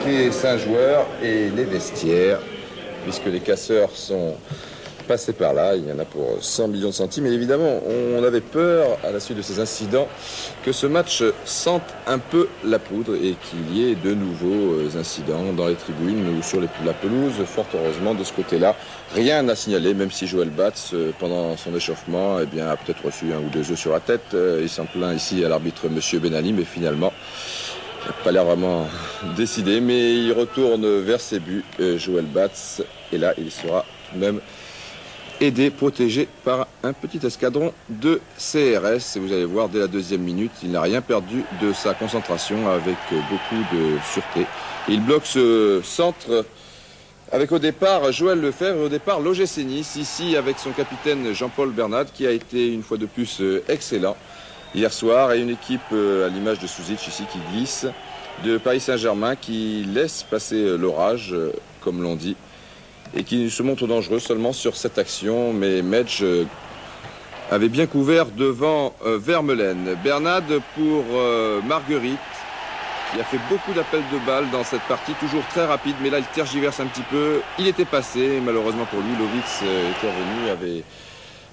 les 5 joueurs et les vestiaires, puisque les casseurs sont passés par là. Il y en a pour 100 millions de centimes. Et évidemment, on avait peur, à la suite de ces incidents, que ce match sente un peu la poudre et qu'il y ait de nouveaux incidents dans les tribunes ou sur la pelouse. Fort heureusement, de ce côté-là, rien n'a signalé, même si Joël Batz, pendant son échauffement, a peut-être reçu 1 ou 2 œufs sur la tête. Il s'en plaint ici à l'arbitre M. Benali, mais finalement, il n'a pas l'air vraiment décidé. Mais il retourne vers ses buts, Joël Batz. Et là, il sera tout de même aidé, protégé par un petit escadron de CRS. Et vous allez voir, dès la 2e minute, il n'a rien perdu de sa concentration avec beaucoup de sûreté. Il bloque ce centre avec au départ Joël Lefebvre et au départ l'OGC Nice, ici avec son capitaine Jean-Paul Bernat, qui a été une fois de plus excellent hier soir, et une équipe à l'image de Suzic ici qui glisse, de Paris Saint-Germain qui laisse passer l'orage, comme l'on dit, et qui se montre dangereux seulement sur cette action. Mais Medj avait bien couvert devant Vermeulen. Bernad pour Marguerite, qui a fait beaucoup d'appels de balles dans cette partie, toujours très rapide, mais là il tergiverse un petit peu. Il était passé, malheureusement pour lui, Lovitz était revenu, avait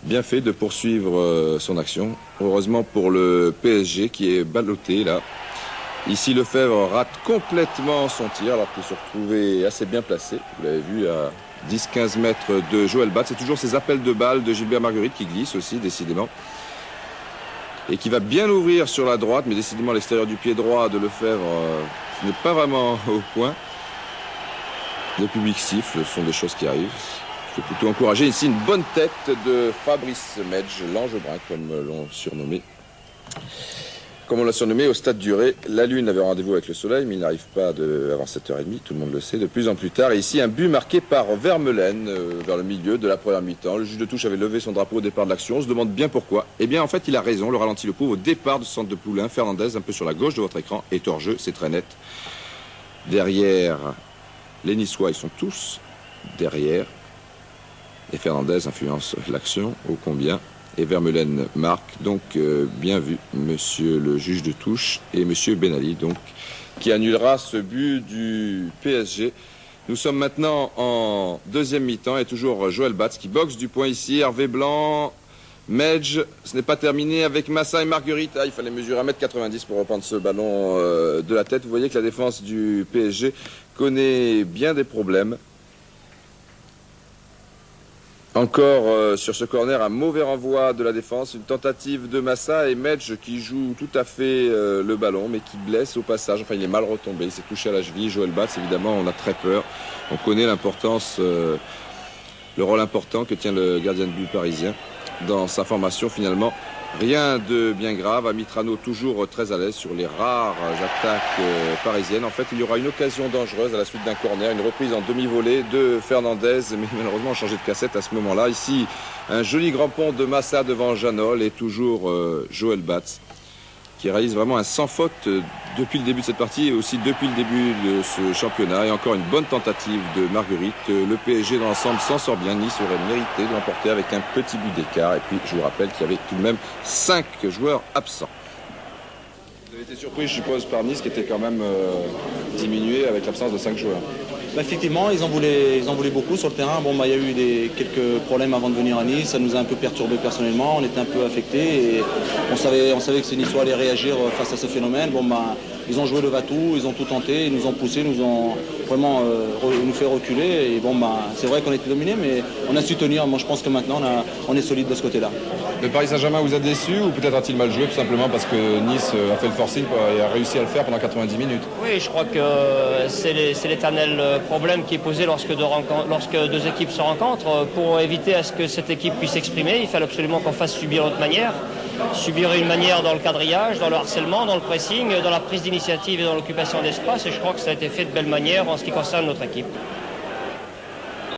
bien fait de poursuivre son action. Heureusement pour le PSG qui est ballotté là. Ici, Lefebvre rate complètement son tir alors qu'il se retrouvait assez bien placé. Vous l'avez vu à 10-15 mètres de Joël Batz. C'est toujours ces appels de balles de Gilbert Marguerite qui glissent aussi, décidément. Et qui va bien ouvrir sur la droite, mais décidément l'extérieur du pied droit de Lefebvre n'est pas vraiment au point. Le public siffle, ce sont des choses qui arrivent. Il faut plutôt encourager ici une bonne tête de Fabrice Medj, l'ange brun, comme on l'a surnommé au Stade du Ré. La Lune avait rendez-vous avec le Soleil, mais il n'arrive pas avant 7h30, tout le monde le sait, de plus en plus tard. Et ici, un but marqué par Vermeulen, vers le milieu de la première mi-temps. Le juge de touche avait levé son drapeau au départ de l'action. On se demande bien pourquoi. Eh bien, en fait, il a raison. Le ralenti le prouve au départ du centre de Poulain. Fernandez, un peu sur la gauche de votre écran, est hors jeu, c'est très net. Derrière, les Niçois, ils sont tous derrière. Et Fernandez influence l'action, ô combien. Et Vermeulen marque, donc bien vu, monsieur le juge de touche et monsieur Benali, donc, qui annulera ce but du PSG. Nous sommes maintenant en 2e mi-temps et toujours Joël Batz qui boxe du point ici. Hervé Blanc, Medj, ce n'est pas terminé avec Massa et Marguerite. Ah, il fallait mesurer 1m90 pour reprendre ce ballon de la tête. Vous voyez que la défense du PSG connaît bien des problèmes. Encore sur ce corner, un mauvais renvoi de la défense, une tentative de Massa et Medj qui joue tout à fait le ballon, mais qui blesse au passage. Enfin, il est mal retombé, il s'est touché à la cheville. Joël Batz, évidemment, on a très peur. On connaît l'importance, le rôle important que tient le gardien de but parisien dans sa formation. Finalement, rien de bien grave. Amitrano toujours très à l'aise sur les rares attaques parisiennes. En fait, il y aura une occasion dangereuse à la suite d'un corner, une reprise en demi-volée de Fernandez, mais malheureusement changé de cassette à ce moment-là. Ici, un joli grand pont de Massa devant Janol et toujours Joël Batz, qui réalise vraiment un sans faute depuis le début de cette partie et aussi depuis le début de ce championnat. Et encore une bonne tentative de Marguerite. Le PSG dans l'ensemble s'en sort bien. Nice aurait mérité de l'emporter avec un petit but d'écart. Et puis je vous rappelle qu'il y avait tout de même 5 joueurs absents. Vous avez été surpris, je suppose, par Nice qui était quand même diminué avec l'absence de 5 joueurs. Bah, effectivement, ils en voulaient beaucoup sur le terrain. Bon, il y a eu quelques problèmes avant de venir à Nice. Ça nous a un peu perturbé personnellement. On était un peu affectés et on savait que ces Niçois allaient réagir face à ce phénomène. Bon, ils ont joué le va-tout, ils ont tout tenté, ils nous ont poussé, nous ont vraiment nous fait reculer. Et bon, c'est vrai qu'on était dominés, mais on a su tenir. Moi, je pense que maintenant, on est solide de ce côté-là. Le Paris Saint-Germain vous a déçu ou peut-être a-t-il mal joué tout simplement parce que Nice a fait le forcing et a réussi à le faire pendant 90 minutes? Oui, je crois que c'est l'éternel problème qui est posé lorsque deux équipes se rencontrent. Pour éviter à ce que cette équipe puisse s'exprimer, il fallait absolument qu'on fasse subir notre manière. Subir une manière dans le quadrillage, dans le harcèlement, dans le pressing, dans la prise d'initiative et dans l'occupation d'espace. Et je crois que ça a été fait de belle manière en ce qui concerne notre équipe.